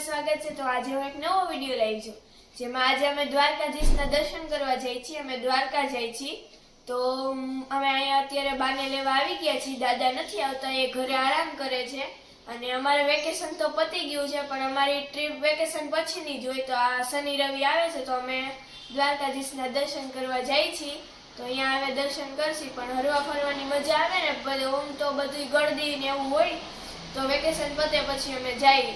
સ્વાગત છે। તો આજે હું એક નવો વિડિયો લાવી છું જેમાં આજે અમે દ્વારકાધીશના દર્શન કરવા જઈએ છીએ। અમે દ્વારકા જઈએ છીએ તો અમે અહીંયા અત્યારે બાને લેવા આવી ગયા છીએ। દાદા નથી આવતા, એ ઘરે આરામ કરે છે અને અમારે વેકેશન તો પતી ગયું છે પણ અમારી ટ્રીપ વેકેશન પછીની જ હોય। તો આ શનિ રવિ આવે છે તો અમે દ્વારકાધીશના દર્શન કરવા જઈએ છીએ। તો અહીંયા અમે દર્શન કરશી પણ હરવા ફરવાની મજા આવે ને, ઓમ તો બધી ગળદી ને એવું હોય તો વેકેશન પતે પછી અમે જઈએ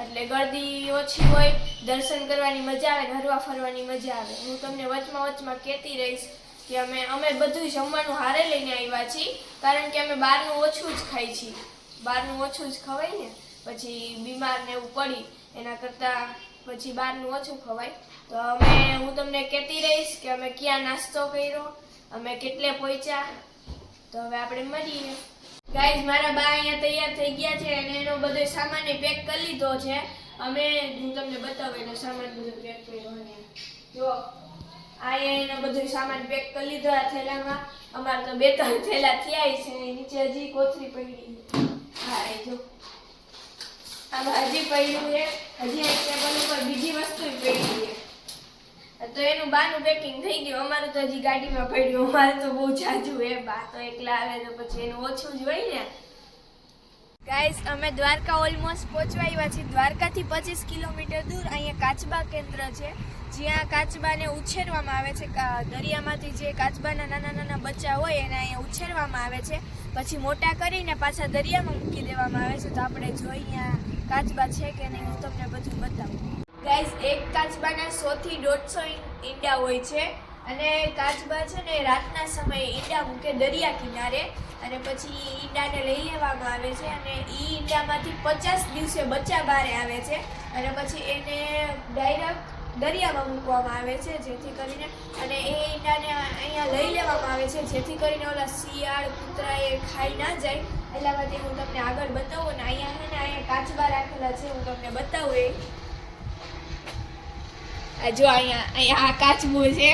એટલે ગળદી ઓછી હોય, દર્શન કરવાની મજા આવે ને હરવા ફરવાની મજા આવે। હું તમને વચમાં કહેતી રહીશ કે અમે બધું જમવાનું હારે લઈને આવ્યા છીએ કારણ કે અમે બહારનું ઓછું જ ખાઈ છીએ। બહારનું ઓછું જ ખવાય ને પછી બીમાર ને એવું પડી, એના કરતાં પછી બહારનું ઓછું ખવાય। તો હું તમને કહેતી રહીશ કે અમે ક્યાં નાસ્તો કર્યો, અમે કેટલે પહોંચ્યા। તો હવે આપણે મળીએ। ગાઈઝ, મારા બા અહીંયા તૈયાર થઈ ગયા છે અને એનો બધો સામાન પેક કરી લીધો છે। હું તમને બતાવું એનો સામાન બધો પેક કર્યો અને જો અહીંયા એનો બધો સામાન પેક કરી લીધો આ થેલામાં। અમારે તો 2-3 થેલા થયા છે, નીચે હજી કોથળી પડી છે। હા, એ જો આમાં હજી પડ્યું છે, હજી આ ટેબલ ઉપર બીજી વસ્તુ પડી છે તો એનું બાનું પેકિંગ થઈ ગયું। અમારે તો હજી ગાડીમાં પડ્યું, અમારે તો બહુ જાજુ એ બા તો એકલા આવે તો પછી એનું ઓછું જ હોય ને। ગાઈસ, અમે દ્વારકા ઓલમોસ્ટ પહોંચવા આવ્યા છીએ। દ્વારકાથી 25 કિલોમીટર દૂર અહીંયા કાચબા કેન્દ્ર છે જ્યાં કાચબાને ઉછેરવામાં આવે છે। દરિયામાંથી જે કાચબાના નાના બચ્ચા હોય એને અહીંયા ઉછેરવામાં આવે છે, પછી મોટા કરીને પાછા દરિયામાં મૂકી દેવામાં આવે છે। તો આપણે જોઈએ કાચબા છે કે નહીં, હું તમને બધું બતાવું। ગાઈસ, એક કાચબાના 100 થી 150 ઈંડા હોય છે અને કાચબા છે ને રાતના સમયે ઈંડા મૂકે દરિયા કિનારે અને પછી ઈંડાને લઈ લેવામાં આવે છે અને એ ઈંડામાંથી 50 દિવસે બચ્ચા બહાર આવે છે અને પછી એને ડાયરેક્ટ દરિયામાં મૂકવામાં આવે છે જેથી કરીને, અને એ ઈંડાને અહીંયા લઈ લેવામાં આવે છે જેથી કરીને ઓલા શિયાળ કૂતરા એ ખાઈ ના જાય। એટલા માટે હું તમને આગળ બતાવું ને અહીંયા કાચબા રાખેલા છે, હું તમને બતાવું। જો અહીંયા આ કાચબો છે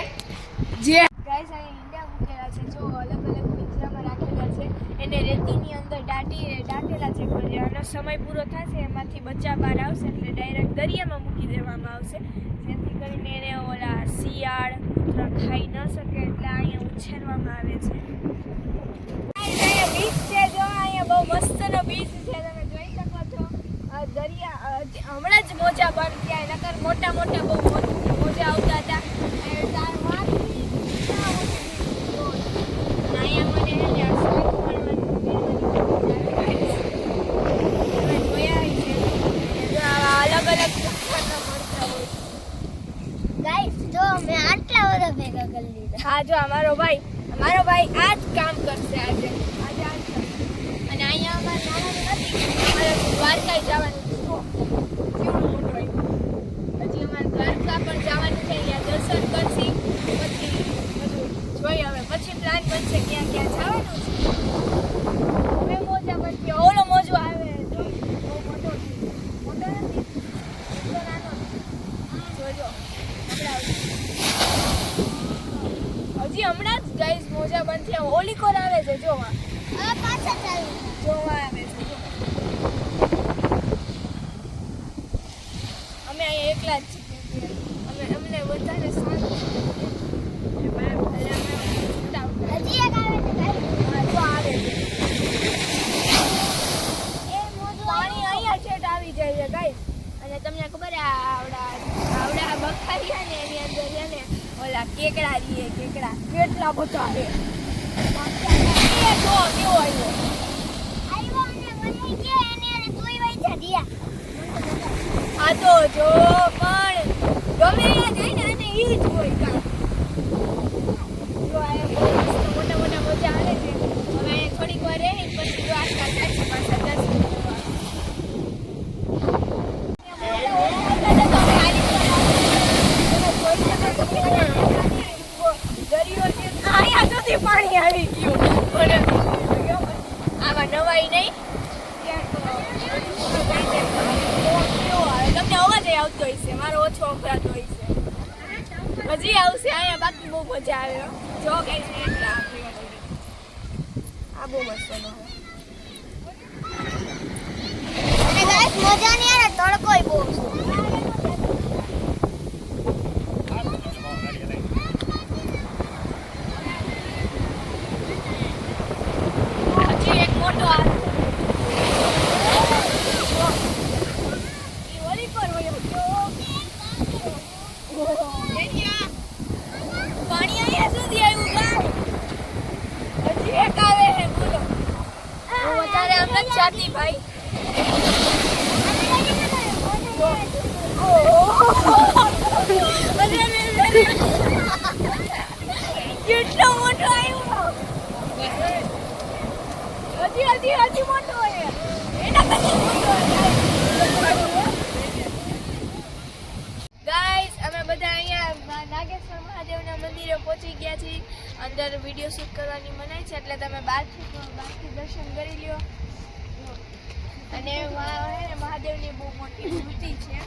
જે ગાઈસ અહીંયા ઈંડા મૂકેલા છે, જો અલગ અલગ પિંજરામાં રાખેલા છે। એને રેતીની અંદર દાટેલા છે પણ આનો સમય પૂરો થશે એમાંથી બચ્ચા બહાર આવશે એટલે ડાયરેક્ટ દરિયામાં મૂકી દેવામાં આવશે જેથી કરીને એને ઓલા શિયાળ કૂતરા ખાઈ ન શકે એટલે અહીંયા ઉછેરવામાં આવે છે। અહીંયા બીચ છે, જો અહીંયા બહુ મસ્તનો બીચ છે, તમે જોઈ શકો છો। દરિયા હમણાં જ મોજા બંધ થયા, નકર મોટા બહુ મોજા આવતા હતા। હા, જો અમારો ભાઈ આ જ કામ કરશે આજે અને અહીંયા અમારે જવાનું નથી, અમારે દ્વારકા જવાનું છે। હજી અમારે દ્વારકા પણ જવાનું છે, અહીંયા દર્શન કરશી પછી બધું જોઈએ હવે પછી પ્લાન બનશે ક્યાં જવાનું છે। હવે મોજા બનશે, ઓલો મોજો આવે જો બહુ મોટો નથી, એટલો નાનો જોજો હજી હમણાં જ ગાઈસ મોજા બંધ થયા। ઓલી કોર આવે છે જોવા, પાછા ચાલુ જોવા આવે છે। અમે અહીંયા એકલા જ છીએ, અમને વધારે શાંત પાણી અહીંયા છેટ આવી જાય છે ગાઈસ। અને તમને ખબર આવડા બખારિયા ને એની અંદર છે ને ઓલા કેકડા રીએ, કેકડા કેટલા બધા છે। આ તો જો પણ ગમે ત્યાં જાય ને અને ઈ જ હોય કામ। જો અહીંયા મોટા મજા આવે છે। હવે અહીંયા થોડીક વાર રહી પછી જો આટલા જાય પાછા 10 મિનિટ પાણી આવી ગયું આમાં નવાઈ નહીં। તમને અવાજ આવતો હોય છે, મારો ઓછો વપરાતો હોય છે, હજી આવશે અહીંયા, બાકી બહુ મજા આવે। જો કઈ એટલા આ બહુ મસ્ત મજા નહીં આવે, તડકો બહુ વિડીયો શૂટ કરવાની મનાઈ છે, એટલે તમે બહારથી દર્શન કરી લ્યો. અને મહાદેવની બહુ મોટી મૂર્તિ છે,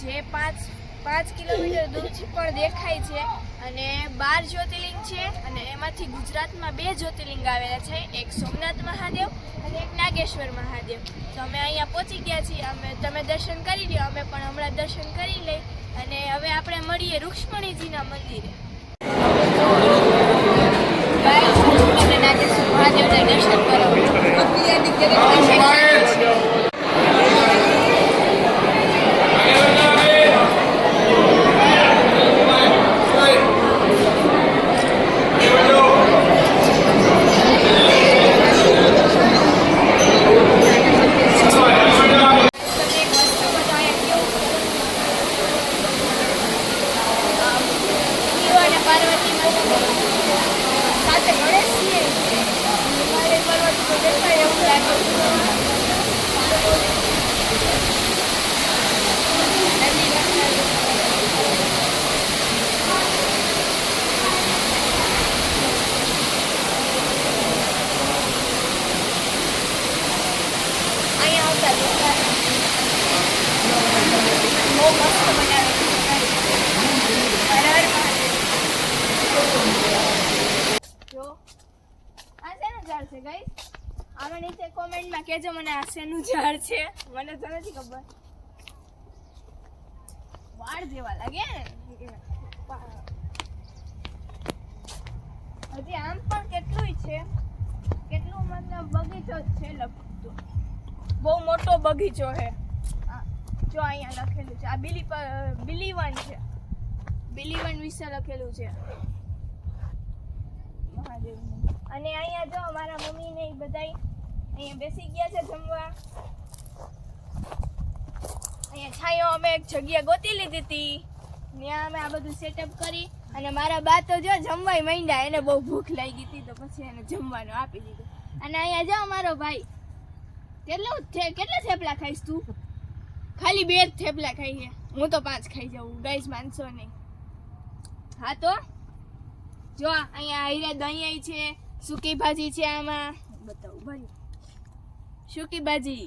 જે 5 કિલોમીટર દૂરથી પણ દેખાય છે. અને 12 જ્યોતિર્લિંગ છે, અને એમાંથી ગુજરાતમાં 2 જ્યોતિર્લિંગ આવેલા છે, એક સોમનાથ મહાદેવ અને એક નાગેશ્વર મહાદેવ. તો અમે અહીંયા પહોંચી ગયા છીએ. તમે દર્શન કરી લ્યો, અમે પણ હમણાં દર્શન કરી લઈ. અને હવે આપણે મળીએ રૂક્ષ્મણીજીના મંદિરે. આપણે નાગેશ્વર મહાદેવના દર્શન કરાવું. આમાં નીચે કોમેન્ટમાં કહેજો મને આ શેનું ઝાડ છે, મને તો નથી ખબર. વાળ જેવા લાગે ને. હજી આમ પણ કેટલું છે, કેટલું મતલબ બગીચો જ છે લગતો. બહુ મોટો બગીચો છે. જો અહીંયા લખેલું છે, આ બિલીવન છે, બિલીવન વિશે લખેલું છે મહાદેવનું. અને અહીંયા જો મારા મમ્મી ને એ બધા અહીંયા બેસી ગયા છે જમવા. અહીંયા છાયો અમે એક જગ્યા ગોતી લીધી હતી, ત્યાં અમે આ બધું સેટઅપ કરી. અને મારા બા તો જો જમવાય માંડ્યા, એને બહુ ભૂખ લાગી હતી, તો પછી એને જમવાનું આપી દીધું. અને અહીંયા જો મારો ભાઈ કેટલા થેપલા ખાઈશ તું? ખાલી 2 થેપલા ખાઈ છે, હું તો 5 ખાઈ જાઉં. ગાઈસ માનશો નહીં. હા તો જો અહીંયા હીરા દહીં છે, સૂકી ભાજી છે, આમાં બતાવું ભાઈ સૂકી ભાજી,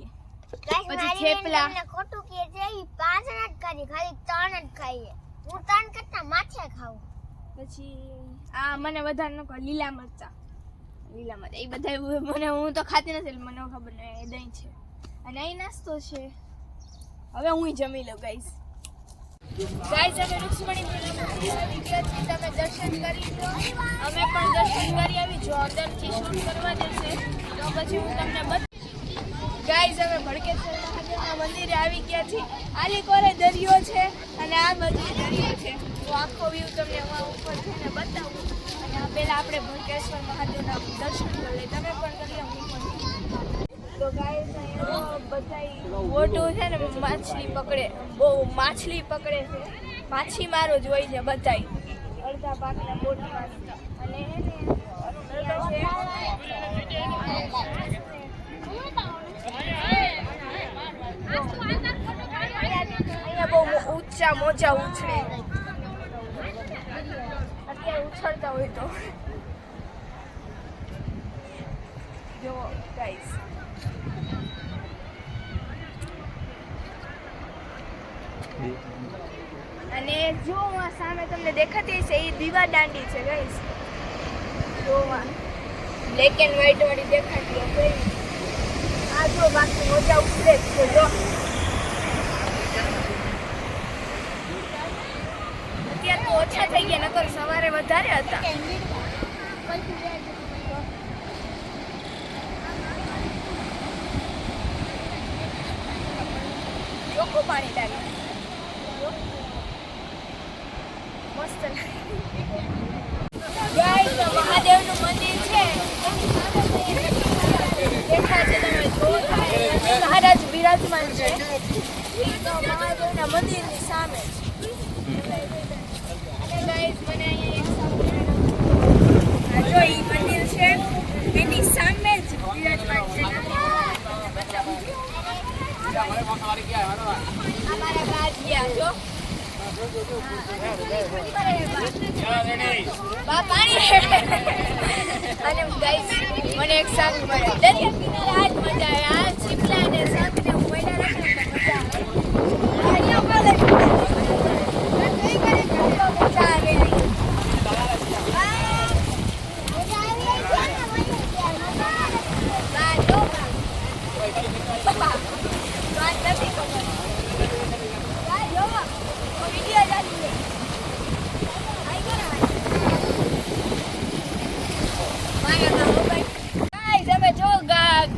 પછી થેપલા. ખોટું કે છે, 5 જ કરી, ખાલી 3 જ ખાઈએ. હું 3 કરતા માથે ખાઉં. પછી આ મને વધારે ન કહો, લીલા મરચા એ બધા મને, હું તો ખાતી નથી, મને ખબર નહીં. એ દહીં છે અને અહીં નાસ્તો છે. હવે હું જમી લઉં. ગાઈસ અમે રૂક્ષ્મણી તમે દર્શન કરી લો, અમે પણ દર્શન કરી આવી. જો અંદરથી શૂટ કરવા દેશે તો પછી હું તમને ગાઈસ અમે ભડકેશ્વર મહાદેવના મંદિરે આવી ગયા છીએ. આલી કોરે દરિયો છે અને આ બધું દરિયો છે. તો આખો વ્યૂ તમને ઉપર જઈને બતાવું. અને આ પહેલાં આપણે ભડકેશ્વર મહાદેવના દર્શન કરી લઈએ. તમે પણ કરી લો, હું પણ. તો ગાઈસ અહીંયા બધા બોટો છે ને માછલી પકડે, બહુ માછલી પકડે છે. માછીમારો જ હોય છે બધા, અડધા પાકના બોટમાં. અને અહીંયા બહુ ઊંચા મોજા ઉછળે, અત્યારે ઉછળતા હોય તો જો ગાઈસ. અને જો આ સામે તમને દેખાતી હશે એ દીવા દાંડી છે ગાઈસ. જો બ્લેક એન્ડ વ્હાઈટ વાળી દેખાતી હશે. આ જો બાકી મોજા ઉછળે છે. જો અત્યારે તો ઓછા થઈ ગયા, નકર સવારે વધારે હતા. ચોખ્ખું પાણી લાગે, મસ્ત ગાઈસ. મહાદેવનું મંદિર છે, દેખાય છે, તમે જોવો. મહારાજ બિરાજમાન છે મહાદેવના મંદિરની સામે. અને ગાઈસ મને અહીંયા જો ઈ મંદિર છે એની સામે જ બિરાજમાન છે. અમારા બાદ ગયા જો બા પાણી અને ગાઈસ મને એક સાંગ મળે દરિયા કિનારે આજ મજા આવે આ શિમલા ને સાંગ ને ઉમેલા રાખે તો મજા આવે અહીંયા બોલે મજા આવે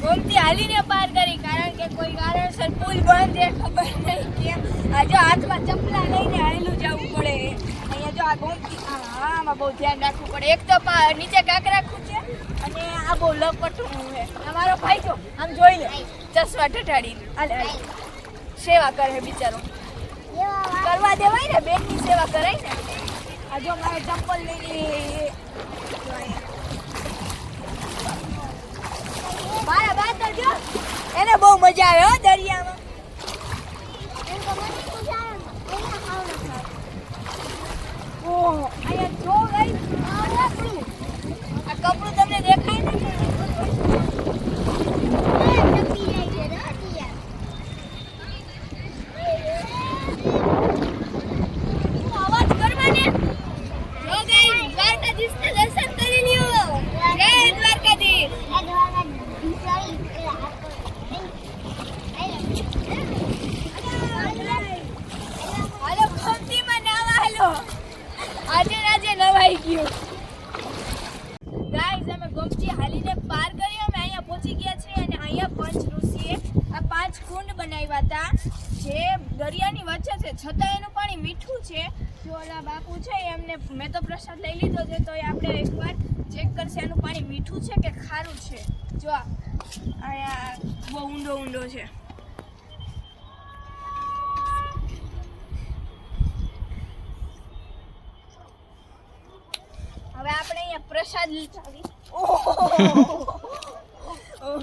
ગોમતી હાલીને પાર કરી કારણ કે કોઈ કારણસર પુલ બંધ છે ખબર નહીં કેમ આ જો હાથમાં ચપલા લઈને હાલું જવું પડે અહીંયા જો આ ગોમતી આમાં બહુ ધ્યાન રાખવું પડે એક તો નીચે કાંકરા છે અને આ બહુ લપટું છે અમારો ભાઈ જો આમ જોઈ લે ચશ્મા ઠઠાડીને હાલે સેવા કરે બિચારો કરવા દેવાય ને બેનની સેવા કરાય ને આ જો મારે ચપ્પલ લઈને મારા બાત જો એને બહુ મજા આવે હો દરિયામાં ઓહો અહીંયા જો ગઈ આ કપડું તમને દેખાય ને અવાજ કરવાને જો ગઈ દ્વારકાધીશના દર્શન કરી લ્યો જય દ્વારકાધીશ હાલો ખોતીમાં નાવા હાલો આજે નવાઈ ગયું ગાઈસ અમે ગોમતી હાલીને પાર કરી અમે અહીંયા પહોંચી ગયા છીએ અને અહીંયા પંચ ઋષિએ આ 5 કુંડ બનાવ્યા હતા જે દરિયાની વચ્ચે છે છતાં એનું પાણી મીઠું છે જો ઓલા બાપુ છે એમને મેં તો પ્રસાદ લઈ લીધો છે તો આપણે એકવાર ચેક કરશે એનું પાણી મીઠું છે કે ખારું છે જો અહીંયા બહુ ઊંડો છે હવે આપણે અહીંયા પ્રસાદ લીધાવી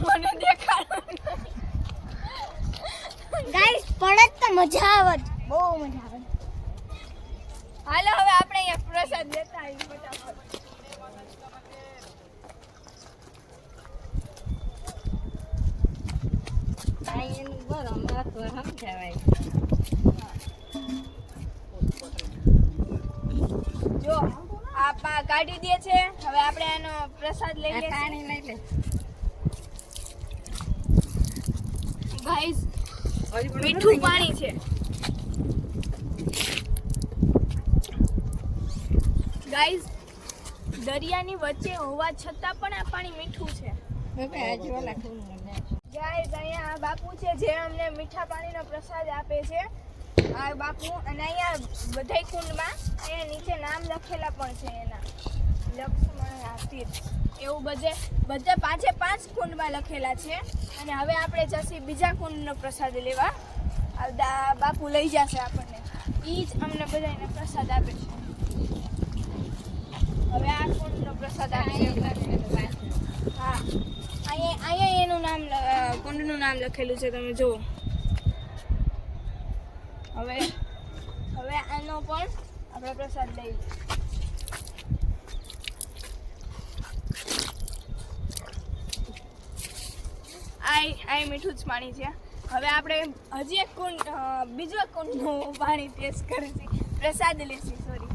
મને દેખાડો ગાઈસ પડત તો મજા આવત બહુ મજા આવે હાલો હવે આપણે અહીંયા પ્રસાદ લેતા આવી ફટાફટ જો આ કાઢી દે છે હવે આપણે એનો પ્રસાદ લઈ લઈએ ગાઈસ મીઠું પાણી છે ગાઈસ દરિયાની વચ્ચે હોવા છતાં પણ આ પાણી મીઠું છે ગાઈસ અહીંયા બાપુ છે જે અમને મીઠા પાણીનો પ્રસાદ આપે છે આ બાપુ અને અહીંયા બધા કુંડમાં અહીંયા નીચે નામ લખેલા પણ છે એના લક્ષ્મણ હાથીર એવું બધે 5 કુંડમાં લખેલા છે અને હવે આપણે જશે બીજા કુંડનો પ્રસાદ લેવા બાપુ લઈ જશે આપણને ઈ જ અમને બધાને પ્રસાદ આપે છે હવે આ કુંડનો પ્રસાદ આપે હા અહીંયા એનું નામ કુંડનું નામ લખેલું છે તમે જુઓ હવે આનો પણ આપણે પ્રસાદ લઈ આ મીઠું જ પાણી છે હવે આપણે હજી એક કુંડ બીજો કુંડનું પાણી ટેસ્ટ કરીશું પ્રસાદ લેશું સોરી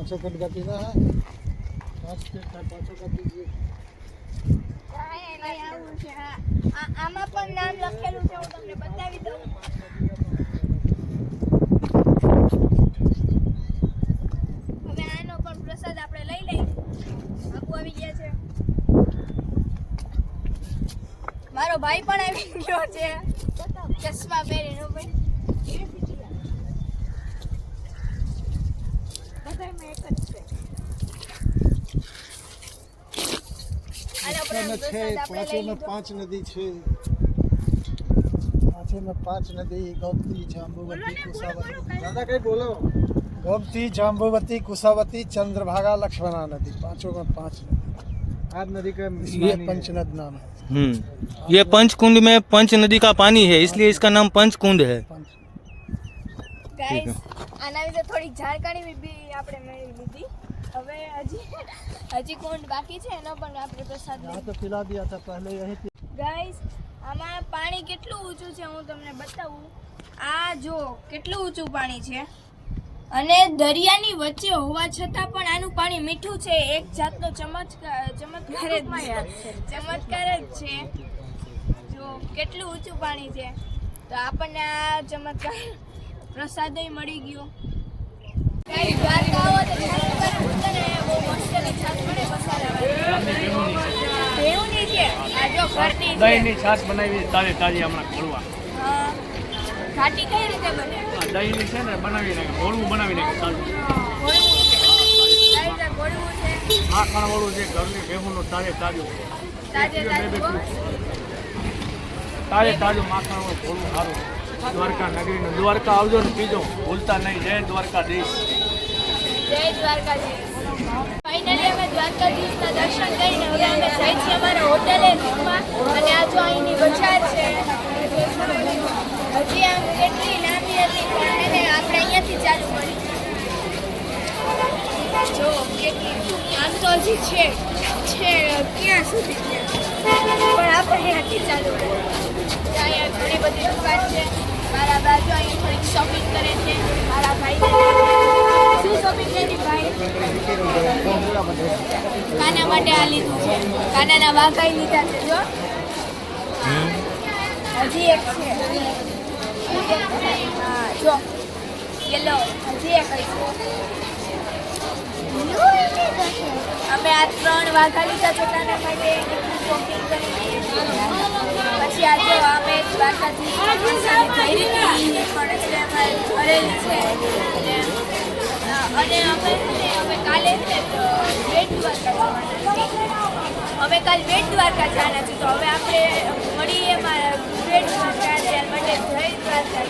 पाँचों कट का पीना है 5 के 500 का पीजिए આમાં પણ નામ લખેલું છે હું તમને બતાવી દઉં હવે આનો પણ પ્રસાદ આપણે લઈ લઈએ બાપુ આવી ગયા છે મારો ભાઈ પણ આવી ગયો છે ચશ્મા પહેરીને ભાઈ બધામાં એક જ છે पाँचों में 5 नदी छे 5 में 5 नदी गोमती जाम्बुवती कुशावती दादा कहीं बोलो गोमती जाम्बुवती कुशावती चंद्रभागा लक्ष्मणा नदी 5 में 5 नदी 8 नदी का ये पंचनद नाम है ये पंचकुंड में पंच नदी का पानी है, इसलिए इसका नाम पंचकुंड है. ગાઈસ આના વિશે થોડીક જાણકારી બી આપણે મેળવી લીધી. હવે હજી કુંડ બાકી છે એનો પણ આપણે પ્રસાદ यहाँ લઈએ. तो पिला दिया था पहले यही थी। ગાઈસ આમાં પાણી કેટલું ઊંચું છે હું તમને બતાવું. આ જો કેટલું ઊંચું પાણી છે અને દરિયાની વચ્ચે હોવા છતાં પણ આનું પાણી મીઠું છે. એક જાતનો ચમત્કાર જ છે. જો કેટલું ઊંચું પાણી છે. તો આપણને આ ચમત્કાર પ્રસાદય મળી ગયો. ગાઈસ દ્વારકા આવો તો બહુ મસ્તની છાશ મળે મસાલાવાળી. બેઉની છે આ જો ઘરની છે. દહીંની છાશ બનાવી તાજી તાજી હમણાં ખોલવા. હા. ઘાટી કઈ રીતે બને? દહીંની છે ને બનાવી નાખે, ઘોળવું બનાવી નાખે તાજું. ઘોળવું છે. ગાઈસ આ ઘોળવું છે. માખણ વાળું છે, ઘરની ભેહુંનું તાજે તાજું. તાજે તાજું માખણ વાળું ઘોળવું સારું. દ્વારકા નગરીનું દ્વારકા આવજો ને પીજો, ભૂલતા નહીં. જય દ્વારકાધીશ. જય દ્વારકાધીશ. ફાઇનલી અમે દ્વારકાધીશના દર્શન કરીને હવે અમે જાય છીએ અમારા હોટેલે રૂમમાં. અને આ જો અહીંની બજાર છે હજી આમ કેટલી લાંબી હતી પણ એને આપણે અહીંયાથી ચાલુ કરી. જો કેટલી આમ તો હજી છે ક્યાં સુધી છે પણ આપણે અહીંયાથી ચાલુ કરી. અહીંયા ઘણી બધી દુકાન છે. મારા બાજુ અહીં થોડીક શોપિંગ કરે છે મારા ભાઈ. શું શોપિંગ કરી ભાઈ? કાના માટે આ લીધું છે. કાનાના વાઘાઈ લીધા છે. જો હજી એક છે. હા જો યલો હજી એક છે. અમે આ 3 વાઘા લીધા છે કાના માટે. શોપિંગ કરી પછી આ જો અમે દ્વારકાથી ભરેલી છે અને અમે કાલે છે તો બેટ દ્વારકા જવાના. અમે કાલે બેટ દ્વારકા જવાના છે. તો હવે આપણે મળીએ મારા બેટ દ્વારકા ત્યાર માટે જય દ્વારકા.